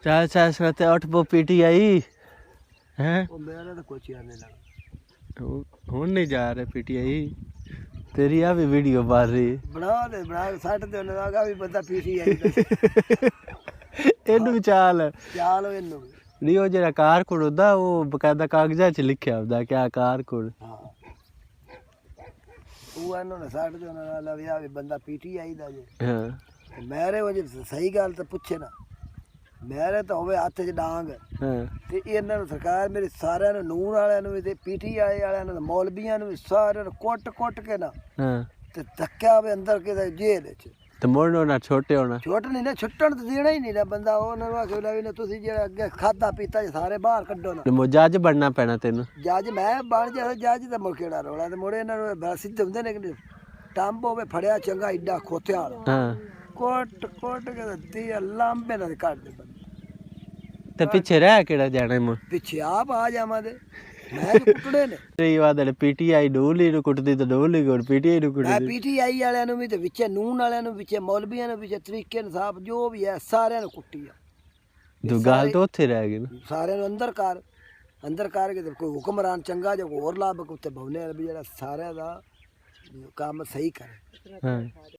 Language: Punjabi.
चार चार सते 8 पो पीटीआई हैं वो मेरा तो कुछ याद नहीं लगा। हुन नहीं जा रहे पीटीआई तेरी आ भी वीडियो बार रही बना के सट दे उन्हें आगा भी बंदा पीटीआई दा ਇਹਨੂੰ ਵੀ ਚਾਲ चाल हो इन्नू ਨਹੀਂ ਉਹ ਜਿਹੜਾ ਕਾਰਕੁਨ ਹੁੰਦਾ ਉਹ ਬਕਾਇਦਾ ਕਾਗਜ਼ਾਂ 'ਚ ਲਿਖਿਆ ਹੁੰਦਾ ਕਿ ਆ ਕਾਰਕੁਨ हाँ वो इन्होंने सट दे उन्हें आला भी आ भी बंदा पीटीआई दा जे ਹਾਂ मेरे वजह सही गल तो पूछे ना मेरे तो होवे हत्थ च डांग ਹਾਂ ਤੇ ਇਹਨਾਂ ਨੂੰ ਸਰਕਾਰ ਮੇਰੇ ਸਾਰਿਆਂ ਨੂੰ ਨੂਨ ਵਾਲਿਆਂ ਨੂੰ ਵੀ ਤੇ ਪੀਟੀਆਈ ਵਾਲਿਆਂ ਨੂੰ ਮੌਲਵੀਆਂ ਨੂੰ ਵੀ ਸਾਰਿਆਂ ਨੂੰ ਕੁੱਟ ਕੇ ਨਾ ਹਾਂ ਤੇ ਧੱਕਿਆ ਵੀ ਅੰਦਰ ਕਿਤੇ ਜੇਲ੍ਹ ਵਿੱਚ ਤੇ ਮੋੜਨੋ ਨਾ ਛੋਟੇ ਹੋਣਾ ਛੁੱਟ ਨਹੀਂ ਨਾ ਛੁੱਟਣ ਤੇ ਦੇਣਾ ਹੀ ਨਹੀਂ ਨਾ ਬੰਦਾ ਉਹਨਾਂ ਨੂੰ ਆਖੇ ਵੀ ਨਾ ਤੁਸੀਂ ਜਿਹੜਾ ਅੱਗੇ ਖਾਦਾ ਪੀਤਾ ਜੇ ਸਾਰੇ ਬਾਹਰ ਕੱਢੋ ਨਾ ਤੇ ਮੋ ਜੱਜ ਬਣਨਾ ਪੈਣਾ ਤੈਨੂੰ ਜੱਜ ਮੈਂ ਬਣ ਜਾ ਜੱਜ ਦਾ ਮੁਲਕੇੜਾ ਰੋਲਾ ਤੇ ਮੁੜੇ ਇਹਨਾਂ ਨੂੰ ਬਸ ਸਿੱਧੇ ਹੁੰਦੇ ਨੇ ਕਿ ਟੰਬ ਹੋਵੇ ਫੜਿਆ ਚੰਗਾ ਏਡਾ ਖੋਤਿਆਂ ਵਾਲਾ ਹਾਂ ਕੁੱਟ ਕੇ ਤੇ ਲਾਂਬੇ ਨਾਲ ਕੱਢ ਦੇ ਬੰਦੇ ਤੇ ਪਿੱਛੇ ਰਹਿ ਕਿਹੜਾ ਜਾਣਾ ਮੋ ਪਿੱਛੇ ਆਪ ਆ ਜਾਵਾਂ ਦੇ ਮੈਂ ਕੁੱਟੜੇ ਨੇ ਤੇਰੀ ਵਾਦਲ ਪੀਟੀਆਈ ਡੋਲੀ ਨੂੰ ਕੁੱਟਦੀ ਤੇ ਡੋਲੀ ਕੋਲ ਪੀਟੀਆਈ ਨੂੰ ਮੈਂ ਕੁੱਟਦੀ ਪੀਟੀਆਈ ਵਾਲਿਆਂ ਨੂੰ ਵੀ ਤੇ ਵਿੱਚੇ ਨੂਨ ਵਾਲਿਆਂ ਨੂੰ ਵਿੱਚੇ ਮੌਲਵੀਆਂ ਨੂੰ ਵਿੱਚੇ ਤਰੀਕੇ ਇਨਸਾਫ ਜੋ ਵੀ ਹੈ ਸਾਰਿਆਂ ਨੂੰ ਕੁੱਟੀ ਆ ਤੂੰ ਗੱਲ ਤਾਂ ਉੱਥੇ ਰਹਿ ਗਈ ਨਾ ਸਾਰਿਆਂ ਨੂੰ ਅੰਦਰ ਕਰ ਕੇ ਤੇ ਕੋਈ ਹੁਕਮਰਾਨ ਚੰਗਾ ਜਾਂ ਕੋਈ ਹੋਰ ਲਾਭ ਉੱਤੇ ਭਵਨੇ ਵੀ ਜਿਹੜਾ ਸਾਰਿਆਂ ਦਾ ਕੰਮ ਸਹੀ ਕਰੇ ਹਾਂ